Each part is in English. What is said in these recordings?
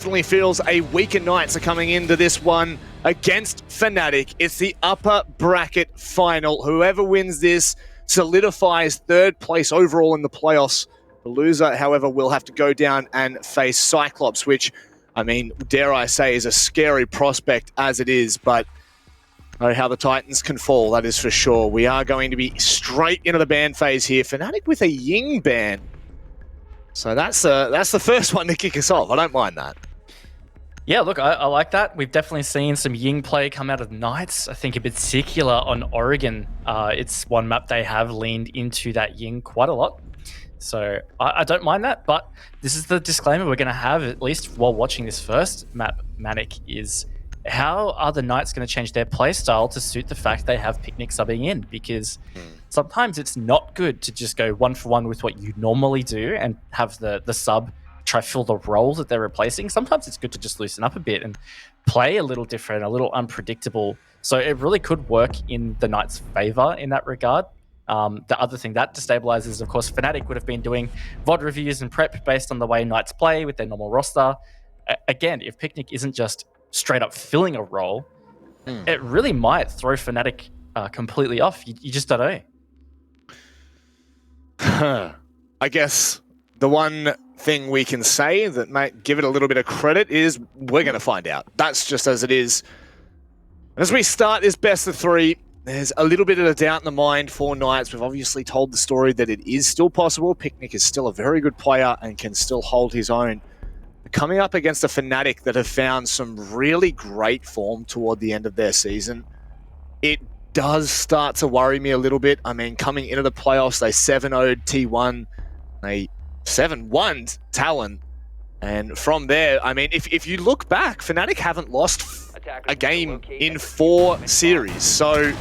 Definitely feels a weaker Knights are coming into this one against Fnatic. It's the upper bracket final. Whoever wins this solidifies third place overall in the playoffs. The loser, however, will have to go down and face Cyclops, which, I mean, dare I say, is a scary prospect as it is, but know how the Titans can fall, that is for sure. We are going to be straight into the ban phase here. Fnatic with a Ying ban. So that's the first one to kick us off. I don't mind that. Yeah, look, I like that. We've definitely seen some Ying play come out of Knights. I think in particular on Oregon, it's one map they have leaned into that Ying quite a lot. So I don't mind that, but this is the disclaimer we're going to have, at least while watching this first map, Manic, is how are the Knights going to change their playstyle to suit the fact they have Picnic subbing in? Because sometimes it's not good to just go one for one with what you normally do and have the sub try fill the roles that they're replacing. Sometimes it's good to just loosen up a bit and play a little different, a little unpredictable. So it really could work in the Knights' favor in that regard. The other thing that destabilizes, of course, Fnatic would have been doing VOD reviews and prep based on the way Knights play with their normal roster. Again, if Picnic isn't just straight up filling a role, it really might throw Fnatic completely off. You just don't know. I guess the one thing we can say that might give it a little bit of credit is we're going to find out. That's just as it is. As we start this best of three, there's a little bit of a doubt in the mind for Knights. We've obviously told the story that it is still possible. Picnic is still a very good player and can still hold his own. Coming up against a Fnatic that have found some really great form toward the end of their season, it does start to worry me a little bit. I mean, coming into the playoffs, they 7-0'd T1, they 7-1'd Talon. And from there, I mean, if you look back, Fnatic haven't lost a game in 4 series. So, you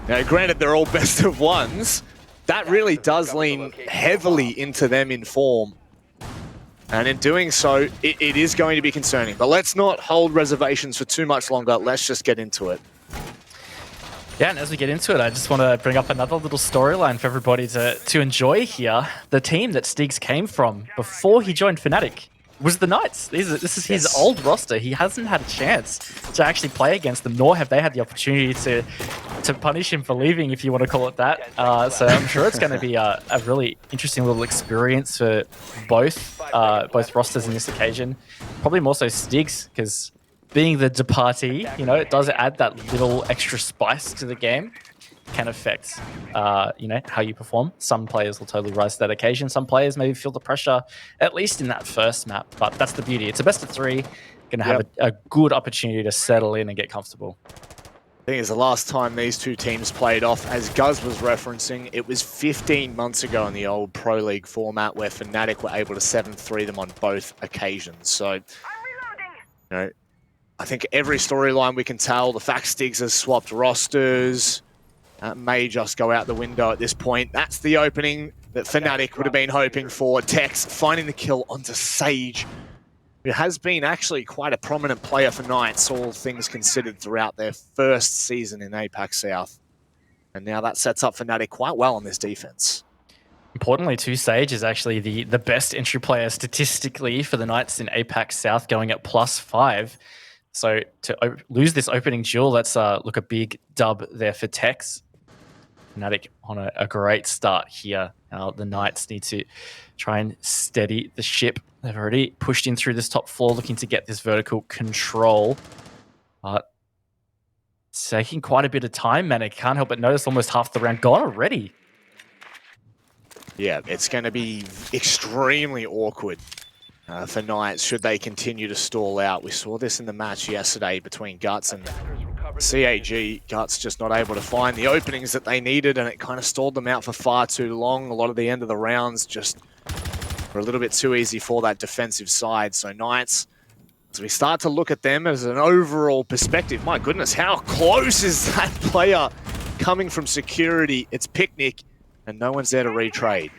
know, granted, they're all best of ones. That really does lean heavily into them in form. And in doing so, it is going to be concerning. But let's not hold reservations for too much longer. Let's just get into it. Yeah, and as we get into it, I just want to bring up another little storyline for everybody to enjoy here. The team that Stiggs came from before he joined Fnatic was the Knights. This is his old roster. He hasn't had a chance to actually play against them, nor have they had the opportunity to punish him for leaving, if you want to call it that. So I'm sure it's going to be a really interesting little experience for both rosters in this occasion. Probably more so Stiggs, because being the departee, you know, it does add that little extra spice to the game. Can affect, you know, how you perform. Some players will totally rise to that occasion. Some players maybe feel the pressure, at least in that first map. But that's the beauty. It's a best of 3. Going to have a good opportunity to settle in and get comfortable. I think it's the last time these two teams played off, as Guz was referencing, it was 15 months ago in the old Pro League format where Fnatic were able to 7-3 them on both occasions. So, you know, I think every storyline we can tell, the fact Stiggs has swapped rosters, that may just go out the window at this point. That's the opening that Fnatic would have been hoping for. Tex finding the kill onto Sage, who has been actually quite a prominent player for Knights, all things considered, throughout their first season in APAC South. And now that sets up Fnatic quite well on this defense. Importantly, too, Sage is actually the best entry player statistically for the Knights in APAC South, going at +5. So to lose this opening duel, that's look a big dub there for Tex. Fnatic on a great start here. Now the Knights need to try and steady the ship. They've already pushed in through this top floor, looking to get this vertical control. But it's taking quite a bit of time, man. I can't help but notice almost half the round gone already. Yeah, it's going to be extremely awkward for Knights should they continue to stall out. We saw this in the match yesterday between Guts and CAG. Guts just not able to find the openings that they needed, and it kind of stalled them out for far too long. A lot of the end of the rounds just were a little bit too easy for that defensive side. So Knights, as we start to look at them as an overall perspective, my goodness, how close is that player coming from security? It's Picnic, and no one's there to retrade.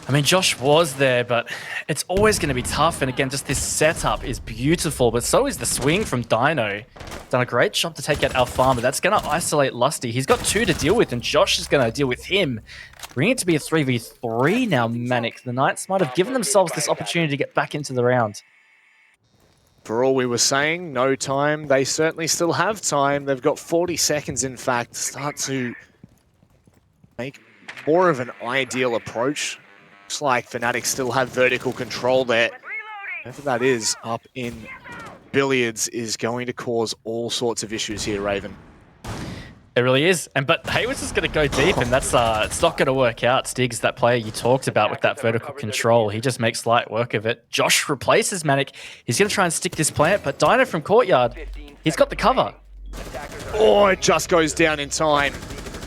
I mean, Josh was there, but it's always going to be tough. And again, just this setup is beautiful, but so is the swing from Dino. Done a great job to take out Alfama. That's going to isolate Lusty. He's got 2 to deal with, and Josh is going to deal with him. Bring it to be a 3v3 now, Manic. The Knights might have given themselves this opportunity to get back into the round. For all we were saying, no time. They certainly still have time. They've got 40 seconds, in fact, to start to make more of an ideal approach. Looks like Fnatic still have vertical control there. Whoever that is up in billiards is going to cause all sorts of issues here, Raven. It really is. But Hayward's just going to go deep, and that's it's not going to work out. Stiggs, that player you talked about with that vertical control, he just makes light work of it. Josh replaces Manic. He's going to try and stick this plant, but Dino from Courtyard, he's got the cover. Oh, it just goes down in time.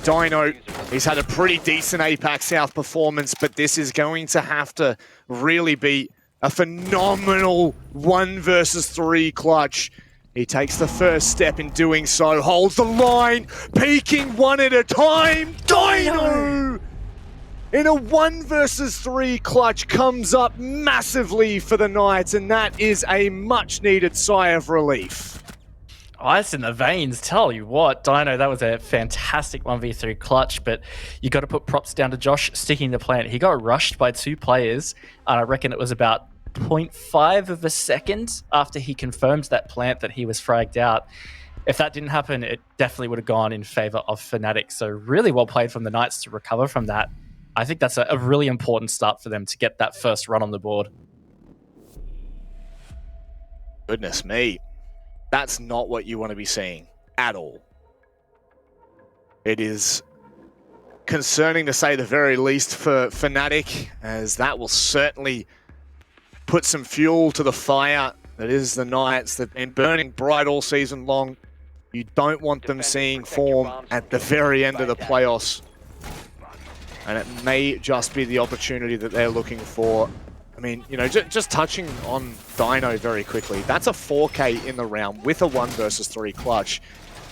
Dino, he's had a pretty decent APAC South performance, but this is going to have to really be a phenomenal 1 versus 3 clutch. He takes the first step in doing so, holds the line, peeking one at a time. Dino! In a 1 versus 3 clutch comes up massively for the Knights, and that is a much needed sigh of relief. Ice in the veins, tell you what. Dino, that was a fantastic 1v3 clutch, but you got to put props down to Josh sticking the plant. He got rushed by 2 players, and I reckon it was about 0.5 of a second after he confirmed that plant that he was fragged out. If that didn't happen, it definitely would have gone in favor of Fnatic. So really well played from the Knights to recover from that. I think that's a really important start for them to get that first run on the board. Goodness me. That's not what you want to be seeing at all. It is concerning to say the very least for Fnatic, as that will certainly put some fuel to the fire that is the Knights. They've been burning bright all season long. You don't want them seeing form at the very end of the playoffs. And it may just be the opportunity that they're looking for. I mean, you know, just touching on Dino very quickly, that's a 4K in the round with a 1 versus 3 clutch.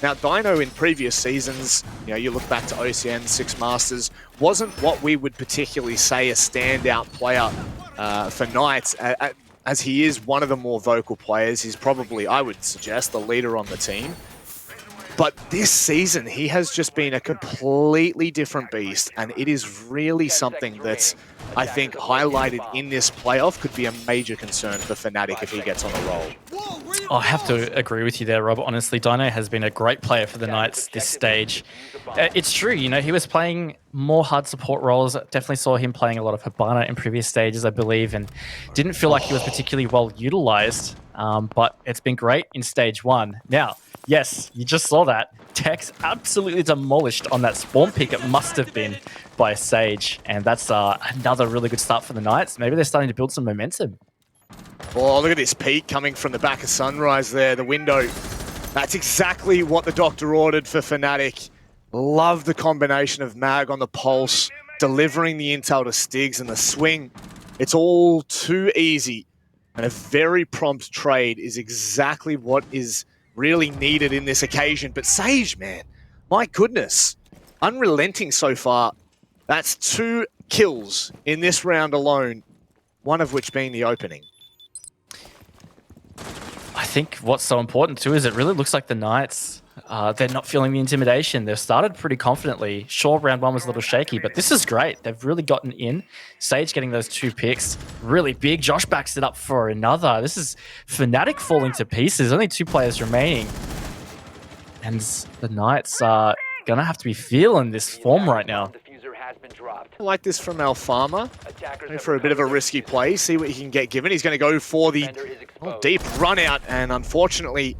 Now, Dino in previous seasons, you know, you look back to OCN, 6 Masters, wasn't what we would particularly say a standout player for Knights, as he is one of the more vocal players. He's probably, I would suggest, the leader on the team. But this season, he has just been a completely different beast, and it is really something that's, I think, highlighted in this playoff could be a major concern for Fnatic if he gets on a roll. I have to agree with you there, Rob. Honestly, Dino has been a great player for the Knights this stage. It's true, you know, he was playing more hard support roles. Definitely saw him playing a lot of Hibana in previous stages, I believe, and didn't feel like he was particularly well utilized. But it's been great in stage 1. Now, yes, you just saw that. Tex absolutely demolished on that spawn pick. It must have been by Sage, and that's another really good start for the Knights. Maybe they're starting to build some momentum. Oh, look at this peek coming from the back of Sunrise there, the window. That's exactly what the doctor ordered for Fnatic. Love the combination of Mag on the pulse, delivering the intel to Stiggs, and the swing. It's all too easy. And a very prompt trade is exactly what is really needed in this occasion. But Sage, man, my goodness, unrelenting so far. That's 2 kills in this round alone, one of which being the opening. I think what's so important too is it really looks like the Knights, they're not feeling the intimidation. They've started pretty confidently. Sure, round 1 was a little shaky, but this is great. They've really gotten in. Sage getting those 2 picks, really big. Josh backs it up for another. This is Fnatic falling to pieces. Only 2 players remaining. And the Knights are going to have to be feeling this form right now. I like this from Alfama. Going for a bit of a risky play, see what he can get given. He's going to go for the deep run out, and unfortunately,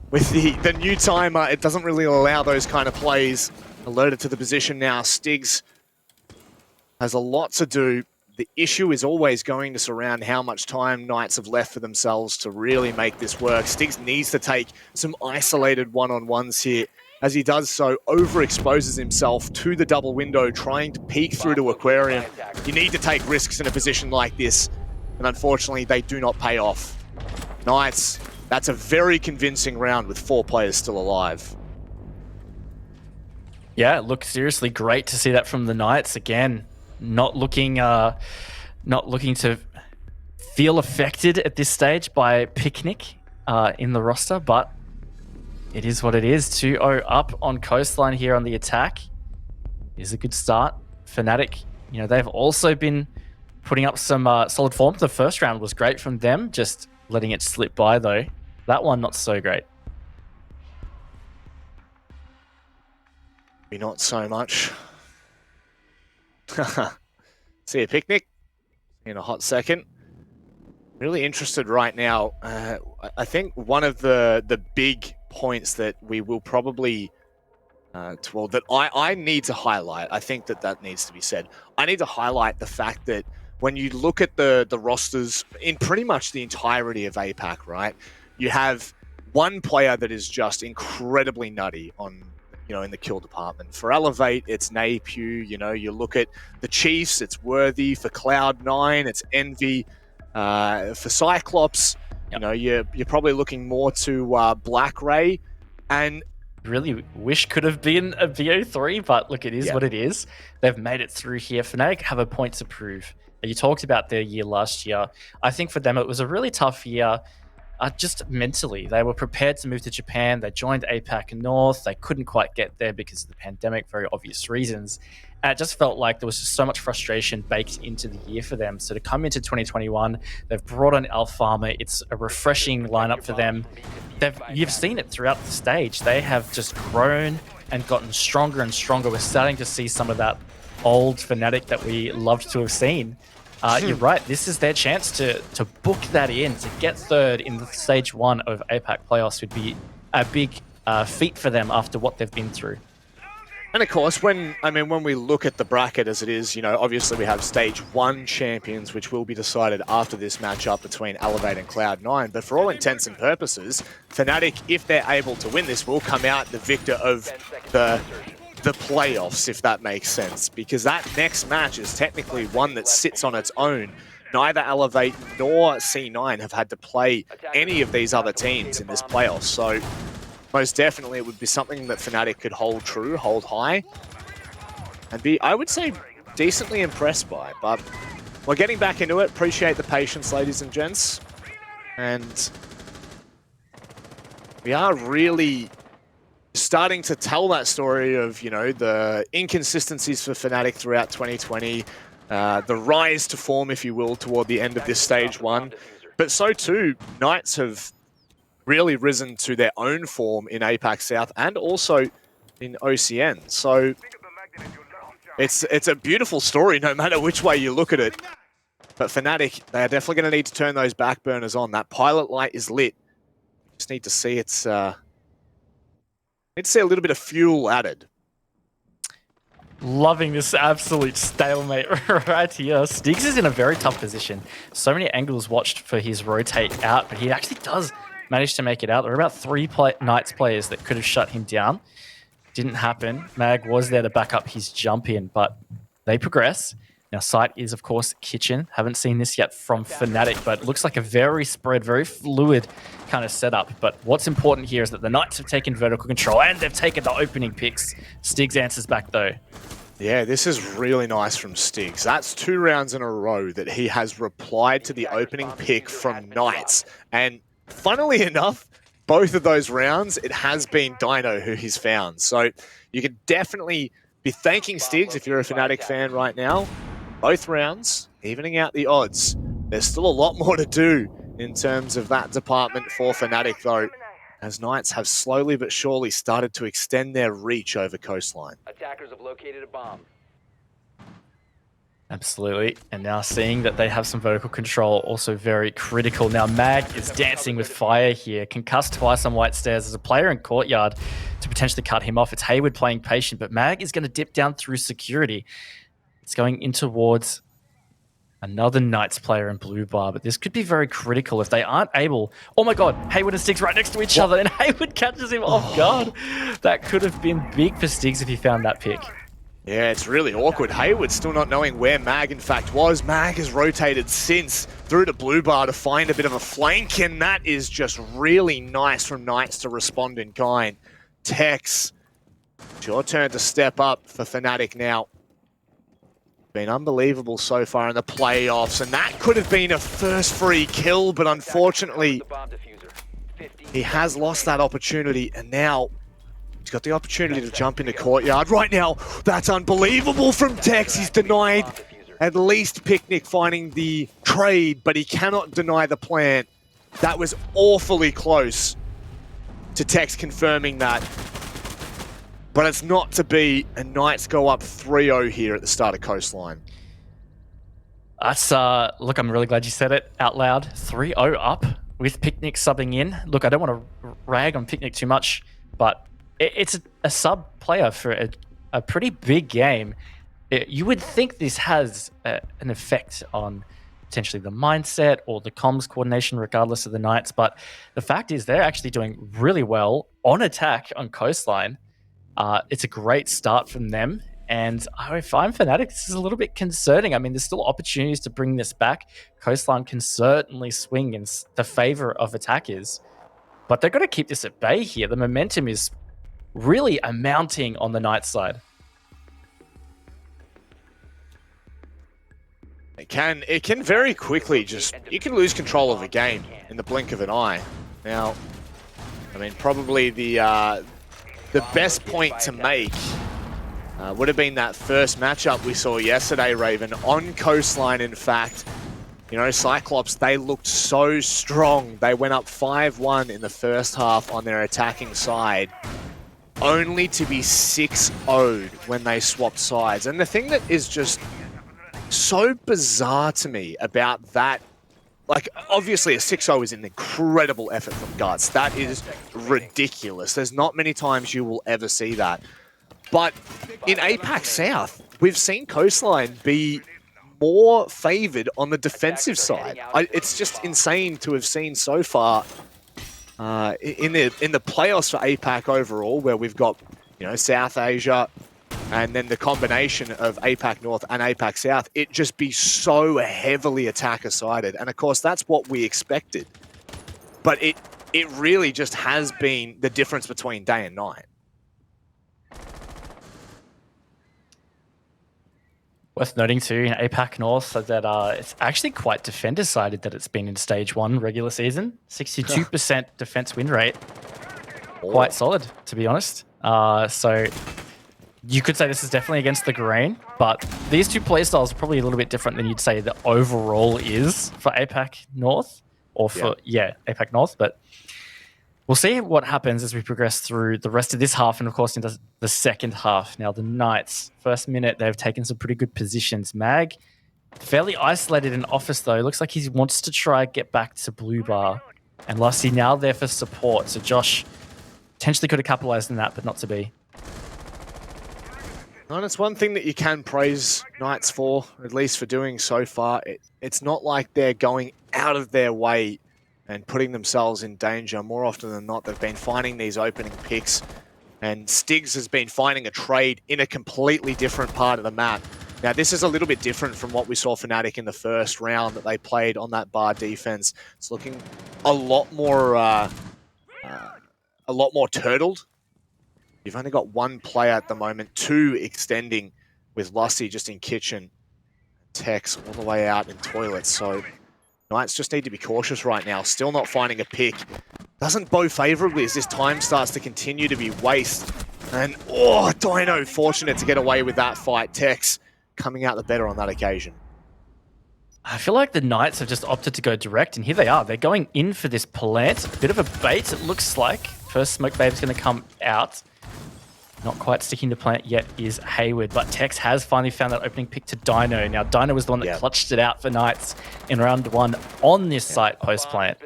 with the new timer, it doesn't really allow those kind of plays. Alerted to the position now. Stiggs has a lot to do. The issue is always going to surround how much time Knights have left for themselves to really make this work. Stiggs needs to take some isolated one-on-ones here. As he does so, overexposes himself to the double window, trying to peek through to Aquarium. You need to take risks in a position like this, and unfortunately, they do not pay off. Knights, that's a very convincing round with 4 players still alive. Yeah, look, seriously great to see that from the Knights again. Not looking to feel affected at this stage by Picnic in the roster, but it is what it is. 2-0 up on Coastline here on the attack is a good start. Fnatic, you know, they've also been putting up some solid form. The first round was great from them, just letting it slip by though. That one not so great. Not so much. See a picnic in a hot second. Really interested right now. I think one of the big points that we will probably, that I need to highlight, I think that needs to be said. I need to highlight the fact that when you look at the rosters in pretty much the entirety of APAC, right, you have one player that is just incredibly nutty on, in the kill department. For Elevate, it's Napew. You look at the Chiefs, it's Worthy. For Cloud9, it's Envy. For Cyclops, you're probably looking more to Black Ray. And really wish could have been a VO3, but look, it is what it is. They've made it through here. Fnatic have a point to prove. You talked about their year last year. I think for them, it was a really tough year. Just mentally, they were prepared to move to Japan. They joined APAC North. They couldn't quite get there because of the pandemic, very obvious reasons. And it just felt like there was just so much frustration baked into the year for them. So to come into 2021, they've brought on Alfama. It's a refreshing lineup for them. You've seen it throughout the stage. They have just grown and gotten stronger and stronger. We're starting to see some of that old Fnatic that we loved to have seen. You're right. This is their chance to book that in, to get third in the stage 1 of APAC Playoffs would be a big feat for them after what they've been through. And of course, when we look at the bracket as it is, obviously we have stage 1 champions, which will be decided after this matchup between Elevate and Cloud9. But for all intents and purposes, Fnatic, if they're able to win this, will come out the victor of the playoffs, if that makes sense, because that next match is technically one that sits on its own. Neither Elevate nor C9 have had to play any of these other teams in this playoff, so most definitely it would be something that Fnatic could hold true, hold high, and be, I would say, decently impressed by. But we're getting back into it. Appreciate the patience, ladies and gents, and we are really starting to tell that story of, the inconsistencies for Fnatic throughout 2020, the rise to form, if you will, toward the end of this stage 1. But so too, Knights have really risen to their own form in APAC South and also in OCN. So it's a beautiful story no matter which way you look at it. But Fnatic, they are definitely going to need to turn those back burners on. That pilot light is lit. Just need to see it's need to see a little bit of fuel added. Loving this absolute stalemate right here. Stiggs is in a very tough position. So many angles watched for his rotate out, but he actually does manage to make it out. There are about 3 Knights players that could have shut him down. Didn't happen. Mag was there to back up his jump in, but they progress. Now, site is, of course, Kitchen. Haven't seen this yet from Fnatic, but it looks like a very spread, very fluid kind of setup. But what's important here is that the Knights have taken vertical control and they've taken the opening picks. Stiggs answers back, though. Yeah, this is really nice from Stiggs. That's 2 rounds in a row that he has replied to the opening pick from Knights. And funnily enough, both of those rounds, it has been Dino who he's found. So you can definitely be thanking Stiggs if you're a Fnatic fan right now. Both rounds, evening out the odds. There's still a lot more to do in terms of that department for Fnatic, though, as Knights have slowly but surely started to extend their reach over coastline. Attackers have located a bomb. Absolutely. And now seeing that they have some vertical control, also very critical. Now Mag is dancing with fire here. Concussed twice on White Stairs as a player in Courtyard to potentially cut him off. It's Hayward playing patient, but Mag is going to dip down through security. It's going in towards another Knights player in Blue Bar, but this could be very critical if they aren't able... Oh my god, Hayward and Stiggs right next to each other, and Hayward catches him off guard. That could have been big for Stiggs if he found that pick. Yeah, it's really awkward. Hayward still not knowing where Mag in fact was. Mag has rotated since through to Blue Bar to find a bit of a flank, and that is just really nice from Knights to respond in kind. Tex, it's your turn to step up for Fnatic now. Been unbelievable so far in the playoffs, and that could have been a first free kill, but unfortunately he has lost that opportunity, and now he's got the opportunity to jump into Courtyard right now. That's unbelievable from Tex. He's denied at least Picnic finding the trade, but he cannot deny the plant. That was awfully close to Tex confirming that. But it's not to be, and Knights go up 3-0 here at the start of Coastline. That's, look, I'm really glad you said it out loud. 3-0 up with Picnic subbing in. Look, I don't want to rag on Picnic too much, but it's a sub player for a pretty big game. You would think this has an effect on potentially the mindset or the comms coordination, regardless of the Knights. But the fact is they're actually doing really well on attack on Coastline. It's a great start from them. And if I'm Fnatic, this is a little bit concerning. I mean, there's still opportunities to bring this back. Coastline can certainly swing in the favor of attackers. But they've got to keep this at bay here. The momentum is really mounting on the Knights side. It can very quickly you can lose control of a game in the blink of an eye. Now, I mean, probably the best point to make would have been that first matchup we saw yesterday, Raven, on Coastline, in fact. You know, Cyclops, they looked so strong. They went up 5-1 in the first half on their attacking side, only to be 6-0'd when they swapped sides. And the thing that is just so bizarre to me about that, like, obviously a 6-0 is an incredible effort from Guts. That is ridiculous. There's not many times you will ever see that. But in APAC South, we've seen Coastline be more favored on the defensive side. It's just insane to have seen so far in the playoffs for APAC overall, where we've got, you know, South Asia, and then the combination of APAC North and APAC South, it just be so heavily attacker-sided. And of course, that's what we expected. But it really just has been the difference between day and night. Worth noting too, in APAC North, that it's actually quite defender-sided that it's been in Stage 1 regular season. 62% defense win rate. Quite solid, to be honest. So you could say this is definitely against the grain, but these two playstyles are probably a little bit different than you'd say the overall is for APAC North, or for, APAC North. But we'll see what happens as we progress through the rest of this half and, of course, into the second half. Now, the Knights, first minute, they've taken some pretty good positions. Mag, fairly isolated in office, though. Looks like he wants to try get back to Blue Bar. And Lusty now there for support. So Josh potentially could have capitalized on that, but not to be. And it's one thing that you can praise Knights for, at least for doing so far. It's not like they're going out of their way and putting themselves in danger. More often than not, they've been finding these opening picks, and Stigs has been finding a trade in a completely different part of the map. Now, this is a little bit different from what we saw Fnatic in the first round that they played on that bar defense. It's looking a lot more turtled. You've only got one player at the moment, two extending with Lusty just in kitchen, Tex all the way out in toilets. So Knights just need to be cautious right now. Still not finding a pick. Doesn't bow favorably as this time starts to continue to be waste. And, oh, Dino fortunate to get away with that fight. Tex coming out the better on that occasion. I feel like the Knights have just opted to go direct, and here they are. They're going in for this plant. A bit of a bait, it looks like. First smoke babe's going to come out. Not quite sticking to plant yet is Hayward, but Tex has finally found that opening pick to Dino. Now, Dino was the one that clutched it out for Knights in round 1 on this site post-plant.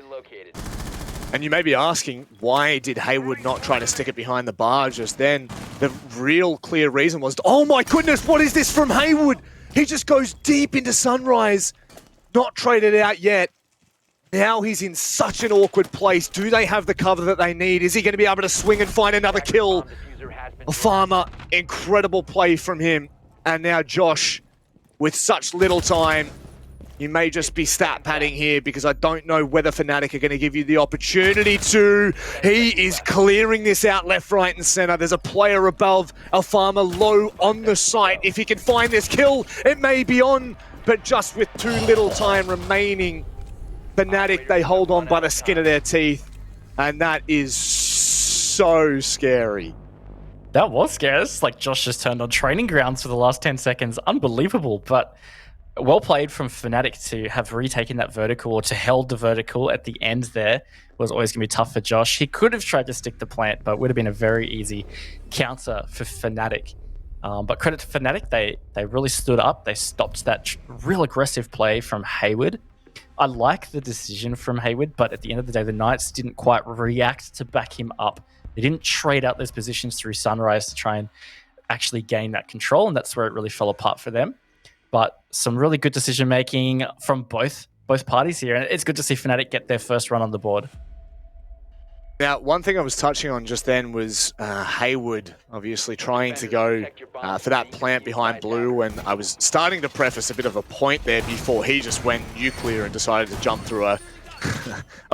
And you may be asking, why did Hayward not try to stick it behind the bar just then? The real clear reason was, oh my goodness, what is this from Hayward? He just goes deep into Sunrise. Not traded out yet. Now he's in such an awkward place. Do they have the cover that they need? Is he going to be able to swing and find another kill? Farmer, incredible play from him. And now Josh, with such little time, you may just be stat padding here because I don't know whether Fnatic are going to give you the opportunity to. He is clearing this out left, right, and center. There's a player above Alfama low on the site. If he can find this kill, it may be on, but just with too little time remaining, Fnatic, they hold on by the skin of their teeth, and that is so scary. That was scary. It's like Josh just turned on training grounds for the last 10 seconds. Unbelievable. But well played from Fnatic to have retaken that vertical, or to held the vertical at the end there. Was always going to be tough for Josh. He could have tried to stick the plant, but it would have been a very easy counter for Fnatic. But credit to Fnatic, they really stood up. They stopped that real aggressive play from Hayward. I like the decision from Hayward, but at the end of the day, the Knights didn't quite react to back him up. They didn't trade out those positions through Sunrise to try and actually gain that control, and that's where it really fell apart for them. But some really good decision making from both parties here, and it's good to see Fnatic get their first run on the board. Now, one thing I was touching on just then was Hayward obviously trying to go for that plant behind blue, and I was starting to preface a bit of a point there before he just went nuclear and decided to jump through a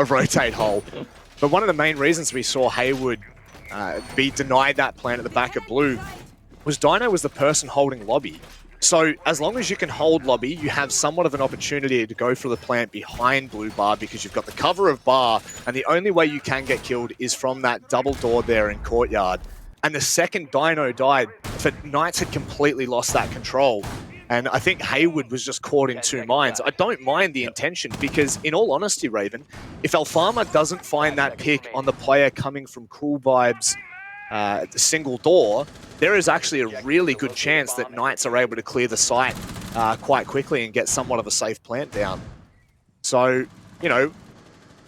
rotate hole. But one of the main reasons we saw Hayward be denied that plant at the back of blue was Dino was the person holding lobby. So as long as you can hold lobby, you have somewhat of an opportunity to go for the plant behind blue bar, because you've got the cover of bar, and the only way you can get killed is from that double door there in courtyard. And the second Dino died, Knights had completely lost that control. And I think Hayward was just caught in two minds. I don't mind the intention, because in all honesty, Raven, if Alfama doesn't find that pick on the player coming from Cool Vibes the single door, there is actually a really good chance that Knights are able to clear the site quite quickly and get somewhat of a safe plant down. So, you know,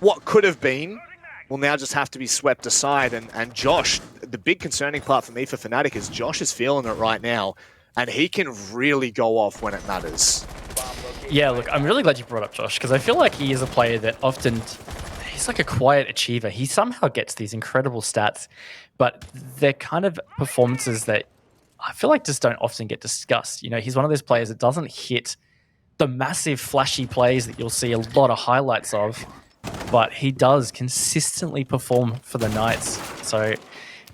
what could have been will now just have to be swept aside. And Josh, the big concerning part for me for Fnatic is Josh is feeling it right now, and he can really go off when it matters. Yeah, look, I'm really glad you brought up Josh, because I feel like he is a player that often, he's like a quiet achiever. He somehow gets these incredible stats, but they're kind of performances that I feel like just don't often get discussed. You know, he's one of those players that doesn't hit the massive flashy plays that you'll see a lot of highlights of, but he does consistently perform for the Knights. So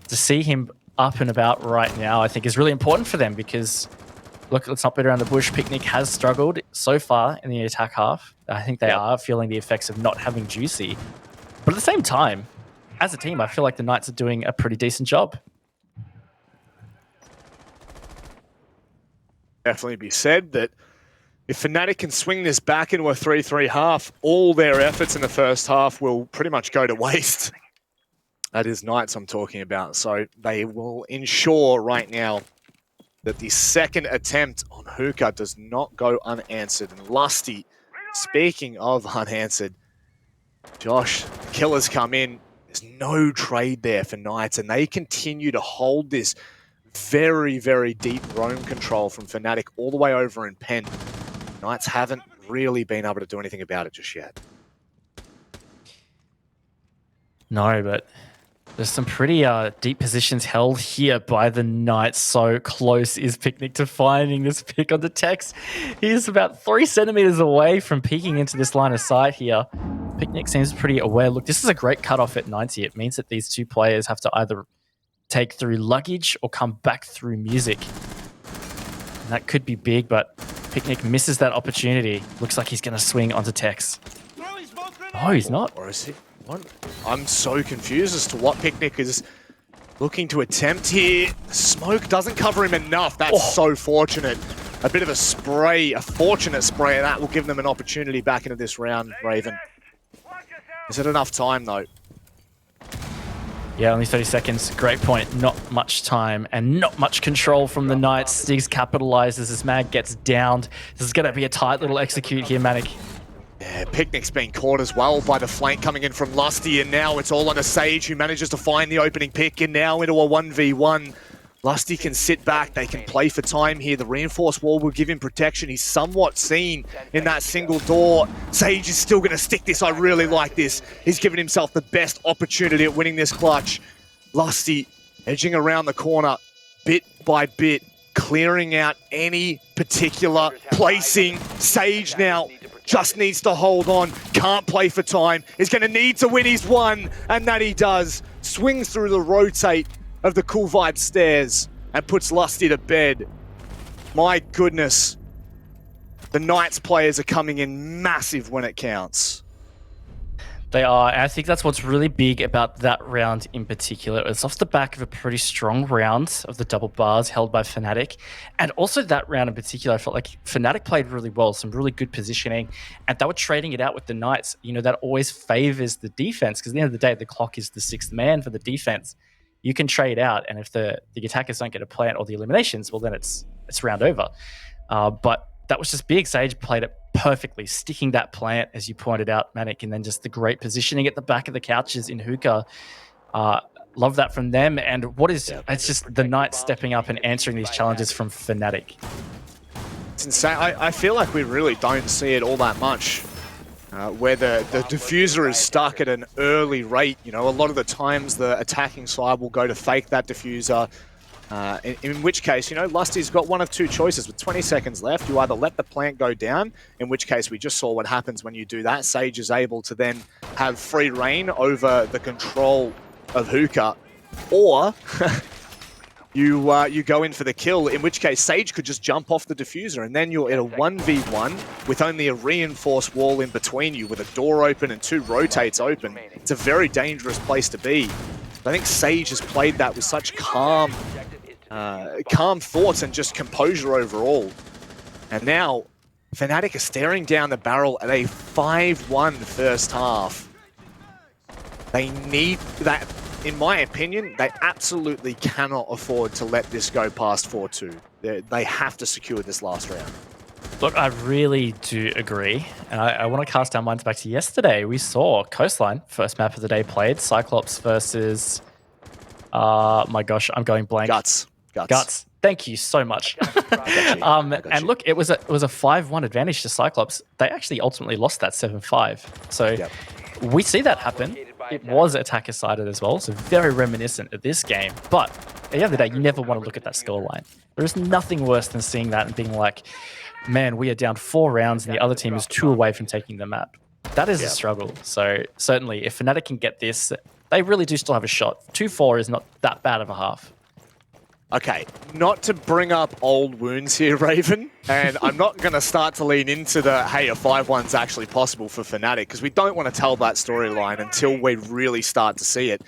to see him up and about right now, I think is really important for them, because look, let's not beat around the bush. Picnic has struggled so far in the attack half. I think they are feeling the effects of not having Juicy. But at the same time, as a team, I feel like the Knights are doing a pretty decent job. Definitely be said that if Fnatic can swing this back into a 3-3 half, all their efforts in the first half will pretty much go to waste. That is Knights I'm talking about. So they will ensure right now that the second attempt on Hookah does not go unanswered. And Lusty, speaking of unanswered, Josh, the killers come in. There's no trade there for Knights, and they continue to hold this very, very deep roam control from Fnatic all the way over in Pen. Knights haven't really been able to do anything about it just yet. No, but there's some pretty deep positions held here by the Knights. So close is Picnic to finding this pick on the text. He is about 3 centimeters away from peeking into this line of sight here. Picnic seems pretty aware. Look, this is a great cutoff at 90. It means that these two players have to either take through luggage or come back through music. And that could be big, but Picnic misses that opportunity. Looks like he's going to swing onto Tex. Oh, he's not. Or is he? What? I'm so confused as to what Picnic is looking to attempt here. The smoke doesn't cover him enough. That's so fortunate. A bit of a spray, a fortunate spray, and that will give them an opportunity back into this round, Raven. Is it enough time, though? Yeah, only 30 seconds. Great point. Not much time and not much control from the Knights. Stiggs capitalizes as Mag gets downed. This is going to be a tight little execute here, Manic. Yeah, Picnic's been caught as well by the flank coming in from Lusty, and now it's all on a Sage who manages to find the opening pick, and now into a 1v1. Lusty can sit back, they can play for time here. The reinforced wall will give him protection. He's somewhat seen in that single door. Sage is still going to stick this. I really like this. He's given himself the best opportunity at winning this clutch. Lusty edging around the corner, bit by bit, clearing out any particular placing. Sage now just needs to hold on, can't play for time, is going to need to win his one, and that he does. Swings through the rotate of the Cool Vibe stairs and puts Lusty to bed. My goodness. The Knights players are coming in massive when it counts. They are, and I think that's what's really big about that round in particular. It's off the back of a pretty strong round of the double bars held by Fnatic, and also that round in particular, I felt like Fnatic played really well, some really good positioning, and they were trading it out with the Knights. You know, that always favors the defense, because at the end of the day, the clock is the sixth man for the defense. You can trade out, and if the attackers don't get a plant or the eliminations, well, then it's round over. But that was just big. Sage played it perfectly, sticking that plant, as you pointed out, Manic, and then just the great positioning at the back of the couches in hookah. Love that from them. And it's just the Knights stepping up and answering these challenges from Fnatic. It's insane. I feel like we really don't see it all that much. Where the diffuser is stuck at an early rate. You know, a lot of the times the attacking side will go to fake that diffuser. In which case, you know, Lusty's got one of two choices. With 20 seconds left, you either let the plant go down, in which case we just saw what happens when you do that. Sage is able to then have free reign over the control of hookah, or you go in for the kill, in which case Sage could just jump off the diffuser, and then you're in a 1v1 with only a reinforced wall in between you, with a door open and two rotates open. It's a very dangerous place to be. I think Sage has played that with such calm thoughts and just composure overall. And now, Fnatic are staring down the barrel at a 5-1 first half. They need that, in my opinion, they absolutely cannot afford to let this go past 4-2. They have to secure this last round. Look, I really do agree. And I want to cast our minds back to yesterday. We saw Coastline, first map of the day played, Cyclops versus, my gosh, I'm going blank. Guts. Thank you so much. And look, it was a 5-1 advantage to Cyclops. They actually ultimately lost that 7-5. So we see that happen. It was attacker-sided as well, so very reminiscent of this game. But at the end of the day, you never want to look at that scoreline. There is nothing worse than seeing that and being like, man, we are down 4 rounds and the other team is 2 away from taking the map. That is a struggle. So certainly, if Fnatic can get this, they really do still have a shot. 2-4 is not that bad of a half. Okay, not to bring up old wounds here, Raven, and I'm not going to start to lean into the, hey, a 5-1's actually possible for Fnatic, because we don't want to tell that storyline until we really start to see it.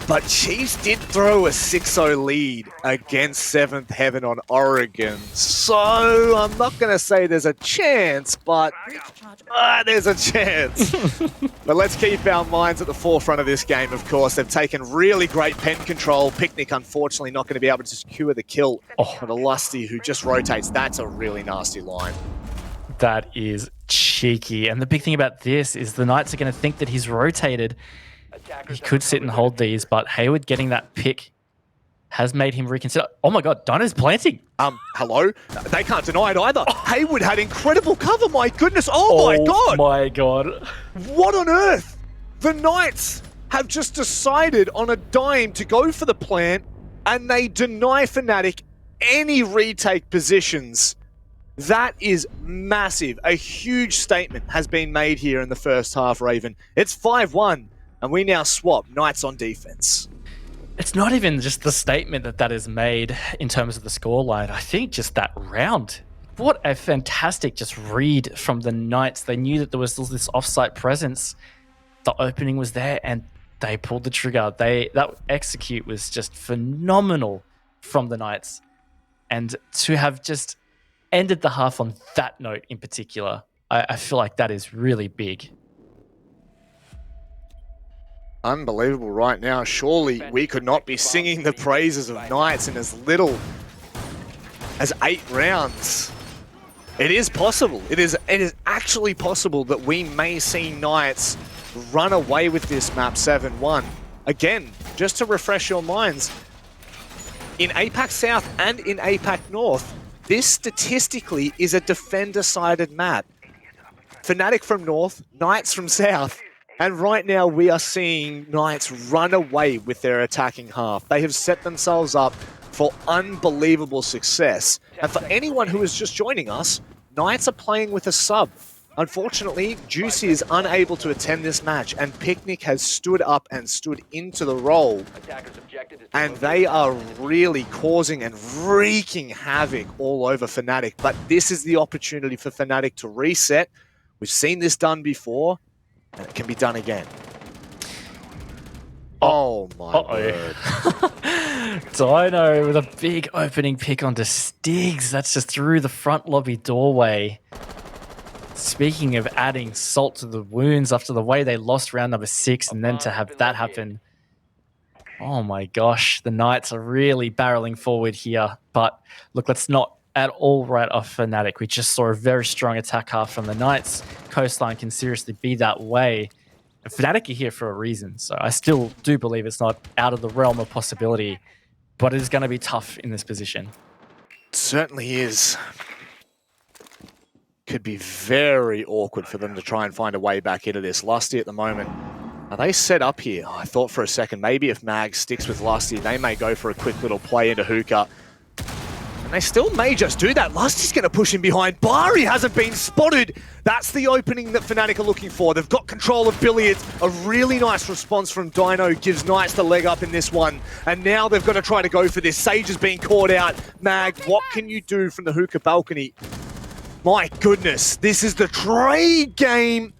But Chiefs did throw a 6-0 lead against 7th Heaven on Oregon, so I'm not going to say there's a chance, but there's a chance. But let's keep our minds at the forefront of this game, of course. They've taken really great pen control. Picnic, unfortunately, not going to be able to secure the kill for the Lusty, who just rotates. That's a really nasty line. That is cheeky. And the big thing about this is the Knights are going to think that he's rotated. He could sit and hold these, but Hayward getting that pick has made him reconsider. Oh my god, Dino's planting. Hello? They can't deny it either. Hayward had incredible cover, my goodness. Oh my god. Oh my god. What on earth? The Knights have just decided on a dime to go for the plant, and they deny Fnatic any retake positions. That is massive. A huge statement has been made here in the first half, Raven. It's 5-1. And we now swap Knights on defense. It's not even just the statement that is made in terms of the scoreline. I think just that round. What a fantastic just read from the Knights. They knew that there was this offsite presence. The opening was there and they pulled the trigger. That execute was just phenomenal from the Knights. And to have just ended the half on that note in particular, I feel like that is really big. Unbelievable right now. Surely we could not be singing the praises of Knights in as little as 8 rounds. It is possible. It is actually possible that we may see Knights run away with this map 7-1. Again, just to refresh your minds, in APAC South and in APAC North, this statistically is a defender-sided map. Fnatic from North, Knights from South. And right now we are seeing Knights run away with their attacking half. They have set themselves up for unbelievable success. And for anyone who is just joining us, Knights are playing with a sub. Unfortunately, Juicy is unable to attend this match, and Picnic has stood up and stood into the role. And they are really causing and wreaking havoc all over Fnatic. But this is the opportunity for Fnatic to reset. We've seen this done before. And it can be done again. Oh my word. Dino with a big opening pick onto Stigs. That's just through the front lobby doorway. Speaking of adding salt to the wounds after the way they lost round number 6 and then to have that happen. Oh my gosh, the Knights are really barreling forward here. But look, let's not at all write off Fnatic. We just saw a very strong attack half from the Knights. Coastline can seriously be that way. And Fnatic are here for a reason, so I still do believe it's not out of the realm of possibility, but it is going to be tough in this position. It certainly is. Could be very awkward for them to try and find a way back into this. Lusty at the moment. Are they set up here? Oh, I thought for a second, maybe if Mag sticks with Lusty, they may go for a quick little play into Hookah. And they still may just do that. Lusty's going to push him behind. Bari hasn't been spotted. That's the opening that Fnatic are looking for. They've got control of Billiards. A really nice response from Dino gives Knights the leg up in this one. And now they've got to try to go for this. Sage is being caught out. Mag, what can you do from the Hookah balcony? My goodness, this is the trade game.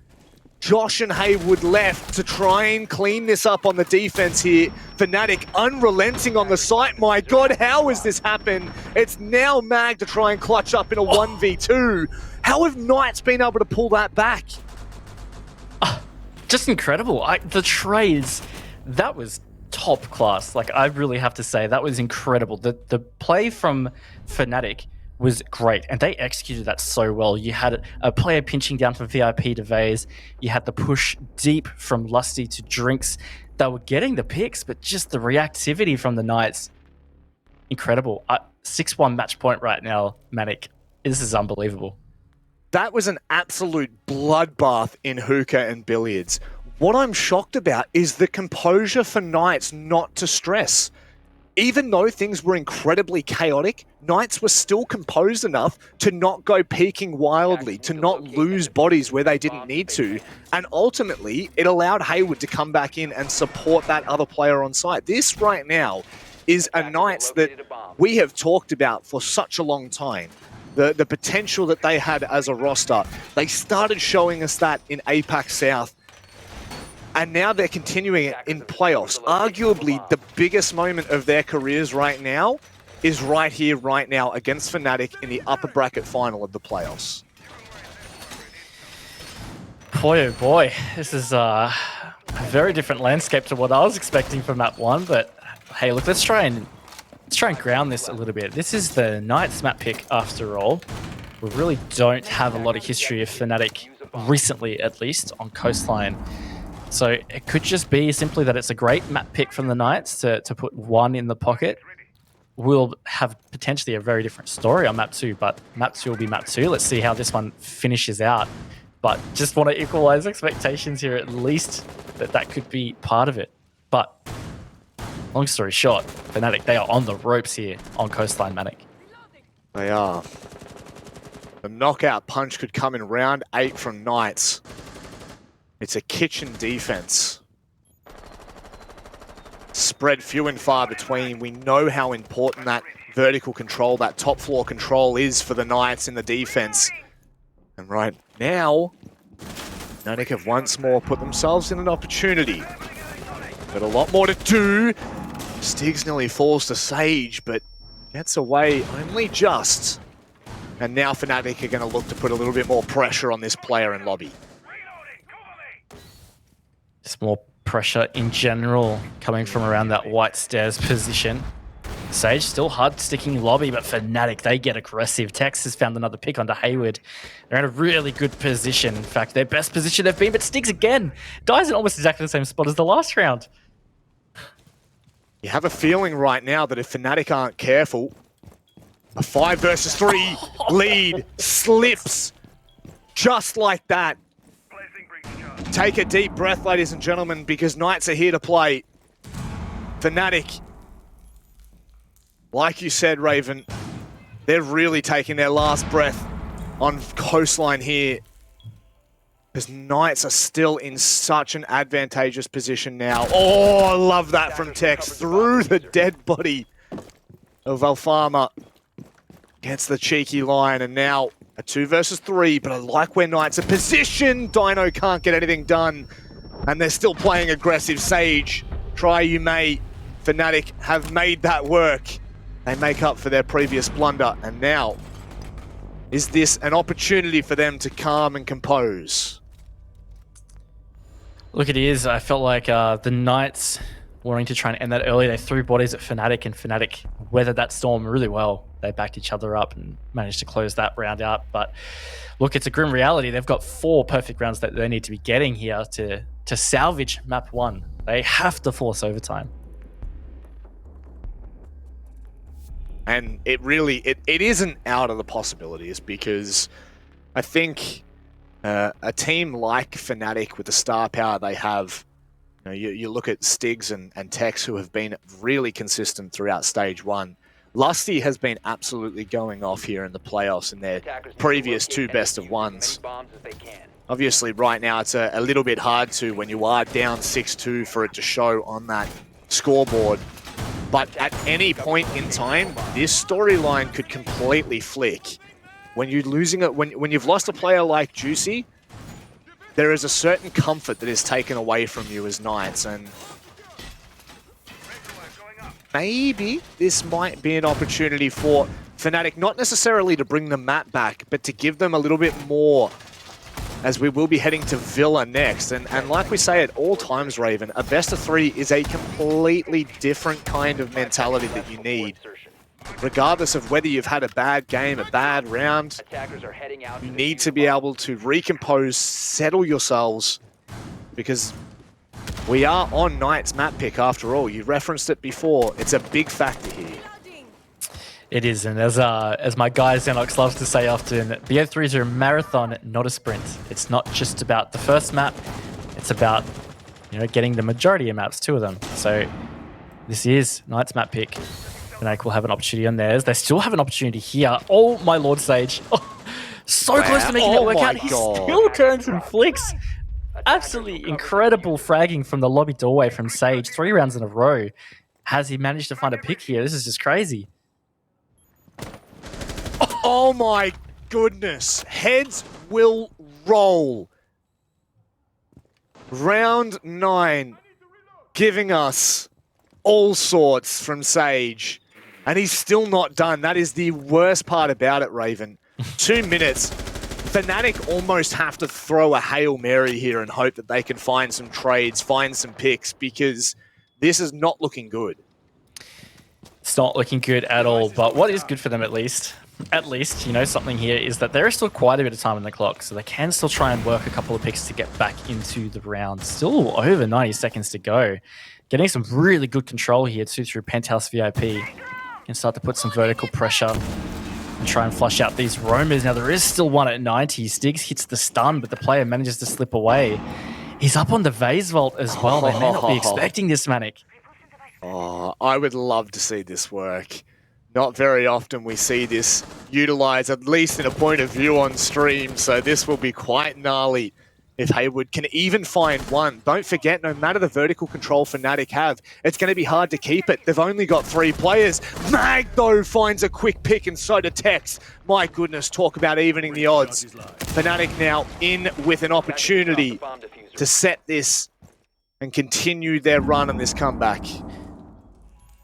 Josh and Haywood left to try and clean this up on the defense here. Fnatic unrelenting on the site. My God, how has this happened? It's now Mag to try and clutch up in a 1v2. How have Knights been able to pull that back? Just incredible. The trades, that was top class. Like, I really have to say, that was incredible. The play from Fnatic was great, and they executed that so well. You had a player pinching down from VIP to Vase. You had the push deep from Lusty to Drinks. They were getting the picks, but just the reactivity from the Knights, incredible. 6-1 match point right now, Manic. This is unbelievable. That was an absolute bloodbath in Hookah and Billiards. What I'm shocked about is the composure for Knights not to stress. Even though things were incredibly chaotic, Knights were still composed enough to not go peaking wildly, to not lose bodies where they didn't need to. And ultimately, it allowed Haywood to come back in and support that other player on site. This right now is a Knights that we have talked about for such a long time. The potential that they had as a roster. They started showing us that in APAC South. And now they're continuing it in playoffs. Arguably, the biggest moment of their careers right now is right here, right now, against Fnatic in the upper bracket final of the playoffs. Boy, oh boy. This is a very different landscape to what I was expecting from map 1. But hey, look, let's try and ground this a little bit. This is the Knights map pick, after all. We really don't have a lot of history of Fnatic, recently at least, on Coastline. So it could just be simply that it's a great map pick from the Knights to put 1 in the pocket. We'll have potentially a very different story on map 2, but map 2 will be map 2. Let's see how this one finishes out. But just want to equalize expectations here, at least that could be part of it. But long story short, Fnatic, they are on the ropes here on Coastline, Manic. They are. The knockout punch could come in round 8 from Knights. It's a kitchen defense. Spread few and far between. We know how important that vertical control, that top floor control is for the Knights in the defense. And right now, Fnatic have once more put themselves in an opportunity. Got a lot more to do. Stigs nearly falls to Sage, but gets away only just. And now Fnatic are going to look to put a little bit more pressure on this player in lobby. Just more pressure in general coming from around that white stairs position. Sage still hard sticking lobby, but Fnatic, they get aggressive. Tex has found another pick onto Haywood. They're in a really good position. In fact, their best position they've been, but Stigs again dies in almost exactly the same spot as the last round. You have a feeling right now that if Fnatic aren't careful, a 5 versus 3 lead slips just like that. Take a deep breath, ladies and gentlemen, because Knights are here to play. Fnatic, like you said, Raven, they're really taking their last breath on Coastline here. Because Knights are still in such an advantageous position now. Oh, I love that from Tex. Through the dead body of Alfama. Gets the cheeky line, and now A 2 versus 3, but I like where Knights are positioned. Dino can't get anything done, and they're still playing aggressive. Sage, try you may. Fnatic have made that work. They make up for their previous blunder, and now is this an opportunity for them to calm and compose? Look, it is. I felt like the Knights wanting to try and end that early. They threw bodies at Fnatic, and Fnatic weathered that storm really well. They backed each other up and managed to close that round out. But look, it's a grim reality. They've got 4 perfect rounds that they need to be getting here to salvage map 1. They have to force overtime. And it really, it isn't out of the possibilities, because I think a team like Fnatic with the star power they have, you look at Stigs and Tex, who have been really consistent throughout stage 1. Lusty has been absolutely going off here in the playoffs in their previous 2 best of ones. Obviously, right now it's a little bit hard to, when you are down 6-2, for it to show on that scoreboard. But at any point in time, this storyline could completely flick. When you're losing it, when you've lost a player like Juicy, there is a certain comfort that is taken away from you as Knights, and maybe this might be an opportunity for Fnatic, not necessarily to bring the map back, but to give them a little bit more, as we will be heading to Villa next. And like we say at all times, Raven, a best of 3 is a completely different kind of mentality that you need. Regardless of whether you've had a bad game, a bad round, you need to be able to recompose, settle yourselves, because we are on Knights map pick after all. You referenced it before. It's a big factor here. It is, and as my guy Xenox loves to say often, BO3s are a marathon, not a sprint. It's not just about the first map, it's about getting the majority of maps, 2 of them. So this is Knights map pick. Fnatic will have an opportunity on theirs. They still have an opportunity here. Oh my lord, Sage. Oh, so close to making it work out. He still turns and flicks. Absolutely incredible fragging from the lobby doorway from Sage. 3 rounds in a row. Has he managed to find a pick here? This is just crazy. Oh my goodness. Heads will roll. Round 9 giving us all sorts from Sage. And he's still not done. That is the worst part about it, Raven. 2 minutes. Fnatic almost have to throw a Hail Mary here and hope that they can find some trades, find some picks, because this is not looking good. It's not looking good at all, but what is good for them at least, something here is that there is still quite a bit of time on the clock, so they can still try and work a couple of picks to get back into the round. Still over 90 seconds to go. Getting some really good control here too through Penthouse VIP. Can start to put some vertical pressure and try and flush out these roamers. Now there is still one at 90. Stiggs hits the stun, but the player manages to slip away. He's up on the Vase Vault as well. They may not be expecting this, Manic. Oh, I would love to see this work. Not very often we see this utilized, at least in a point of view on stream, so this will be quite gnarly if Hayward can even find one. Don't forget, no matter the vertical control Fnatic have, it's going to be hard to keep it. They've only got 3 players. Mag, though, finds a quick pick, and so did Tex. My goodness, talk about evening the odds. Fnatic now in with an opportunity to set this and continue their run on this comeback.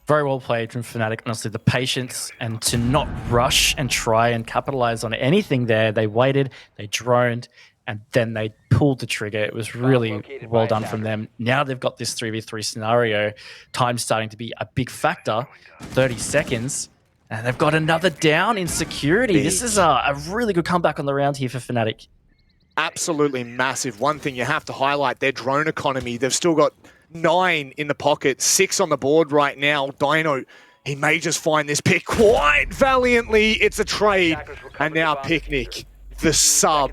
Very well played from Fnatic. Honestly, the patience and to not rush and try and capitalize on anything there. They waited, they droned, and then they pulled the trigger. It was really well done from them. Now they've got this 3v3 scenario. Time starting to be a big factor. 30 seconds. And they've got another down in security. This is a really good comeback on the round here for Fnatic. Absolutely massive. One thing you have to highlight, their drone economy. They've still got 9 in the pocket, 6 on the board right now. Dino, he may just find this pick quite valiantly. It's a trade. And now Picnic, the sub.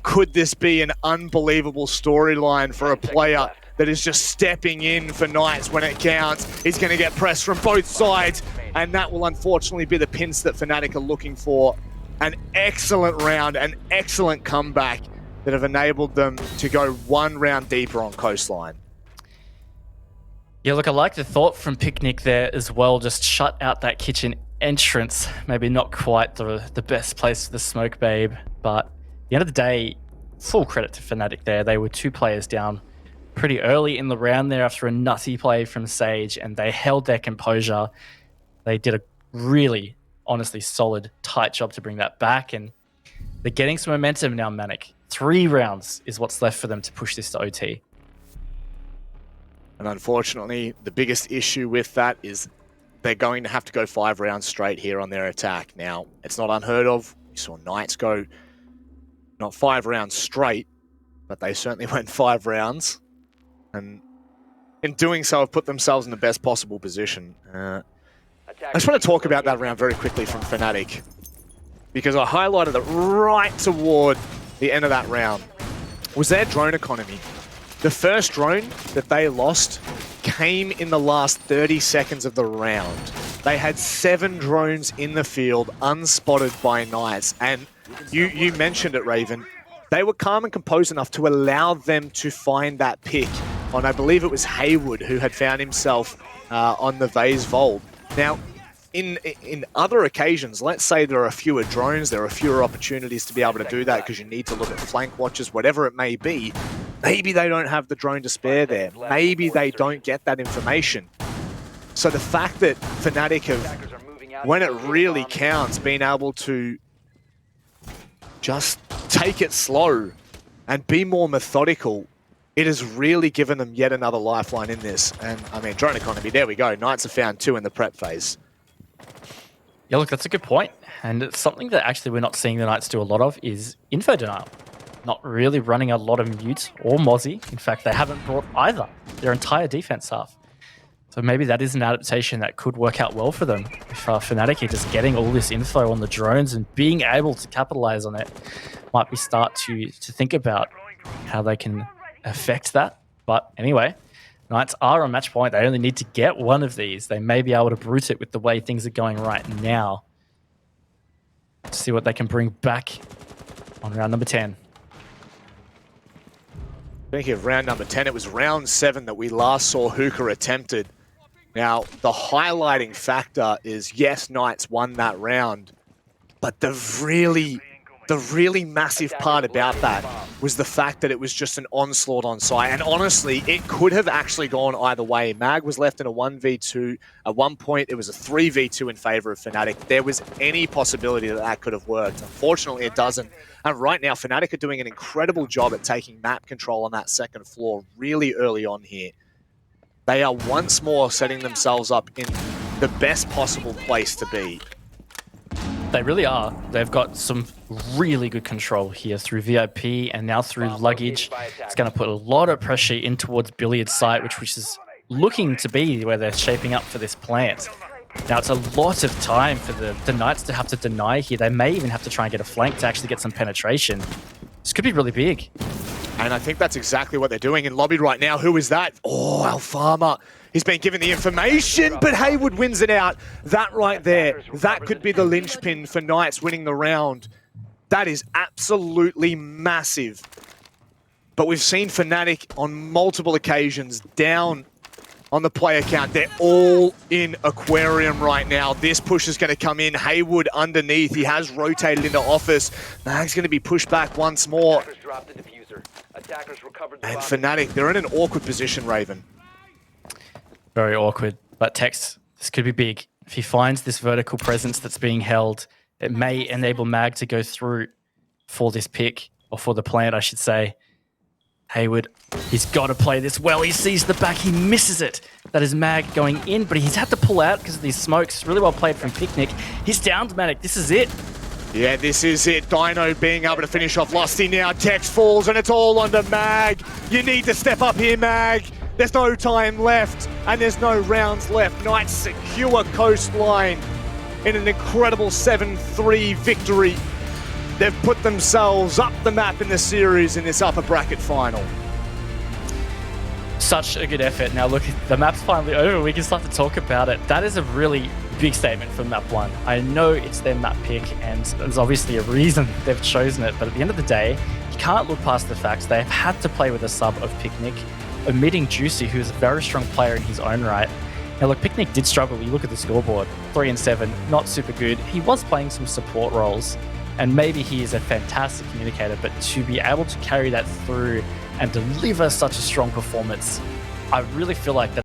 Could this be an unbelievable storyline for a player that is just stepping in for Knights when it counts? He's going to get pressed from both sides, and that will unfortunately be the pinch that Fnatic are looking for. An excellent round, an excellent comeback that have enabled them to go 1 round deeper on Coastline. Yeah, look, I like the thought from Picnic there as well. Just shut out that kitchen entrance, maybe not quite the best place for the smoke babe, but at the end of the day, full credit to Fnatic there. They were 2 players down pretty early in the round there after a nutty play from Sage, and they held their composure. They did a really, honestly solid, tight job to bring that back, and they're getting some momentum now, Manic. 3 rounds is what's left for them to push this to OT. And unfortunately, the biggest issue with that is they're going to have to go 5 rounds straight here on their attack. Now, it's not unheard of. We saw Knights go not 5 rounds straight, but they certainly went 5 rounds. And in doing so, have put themselves in the best possible position. I just want to talk about that round very quickly from Fnatic, because I highlighted it right toward the end of that round was their drone economy. The first drone that they lost came in the last 30 seconds of the round. They had 7 drones in the field, unspotted by Knights. And you mentioned it, Raven. They were calm and composed enough to allow them to find that pick on, I believe it was Haywood, who had found himself on the Vase Vault. Now, in other occasions, let's say there are fewer drones, there are fewer opportunities to be able to do that because you need to look at flank watches, whatever it may be. Maybe they don't have the drone to spare there. Maybe they don't get that information. So the fact that Fnatic have, when it really counts, been able to just take it slow and be more methodical, it has really given them yet another lifeline in this. And I mean, drone economy, there we go. Knights have found 2 in the prep phase. Yeah, look, that's a good point. And it's something that actually we're not seeing the Knights do a lot of is info denial. Not really running a lot of mute or Mozzie. In fact, they haven't brought either their entire defense half. So maybe that is an adaptation that could work out well for them. If Fnatic are just getting all this info on the drones and being able to capitalize on it, might be start to think about how they can affect that. But anyway, Knights are on match point. They only need to get one of these. They may be able to brute it with the way things are going right now. Let's see what they can bring back on round number 10. Speaking of round number 10, it was round 7 that we last saw Hookah attempted. Now, the highlighting factor is, yes, Knights won that round, but the really massive part about that was the fact that it was just an onslaught on site. And honestly, it could have actually gone either way. Mag was left in a 1v2. At one point, it was a 3v2 in favor of Fnatic. There was any possibility that that could have worked. Unfortunately, it doesn't. And right now, Fnatic are doing an incredible job at taking map control on that second floor really early on here. They are once more setting themselves up in the best possible place to be. They really are. They've got some really good control here through VIP and now through luggage. It's going to put a lot of pressure in towards Billiard's site, which is looking to be where they're shaping up for this plant. Now, it's a lot of time for the Knights to have to deny here. They may even have to try and get a flank to actually get some penetration. This could be really big. And I think that's exactly what they're doing in lobby right now. Who is that? Oh, Alfama. He's been given the information, but Haywood wins it out. That right there, that could be the linchpin for Knights winning the round. That is absolutely massive. But we've seen Fnatic on multiple occasions down on the player count. They're all in Aquarium right now. This push is going to come in. Haywood underneath. He has rotated into office. Mag's going to be pushed back once more. And Fnatic, they're in an awkward position, Raven. Very awkward. But Tex, this could be big. If he finds this vertical presence that's being held, it may enable Mag to go through for this pick, or for the plant, I should say. Haywood, he's got to play this well. He sees the back, he misses it. That is Mag going in, but he's had to pull out because of these smokes. Really well played from Picnic. He's down to Manic. This is it. Yeah, this is it. Dino being able to finish off Lusty now. Tex falls, and it's all onto Mag. You need to step up here, Mag. There's no time left, and there's no rounds left. Knights secure coastline in an incredible 7-3 victory. They've put themselves up the map in the series in this upper bracket final. Such a good effort. Now look, the map's finally over. We can start to talk about it. That is a really big statement for map 1. I know it's their map pick, and there's obviously a reason they've chosen it, but at the end of the day, you can't look past the facts. They've had to play with a sub of Picnic, omitting Juicy, who's a very strong player in his own right. Now, look, Picnic did struggle. You look at the scoreboard, 3 and 7, not super good. He was playing some support roles, and maybe he is a fantastic communicator, but to be able to carry that through and deliver such a strong performance, I really feel like that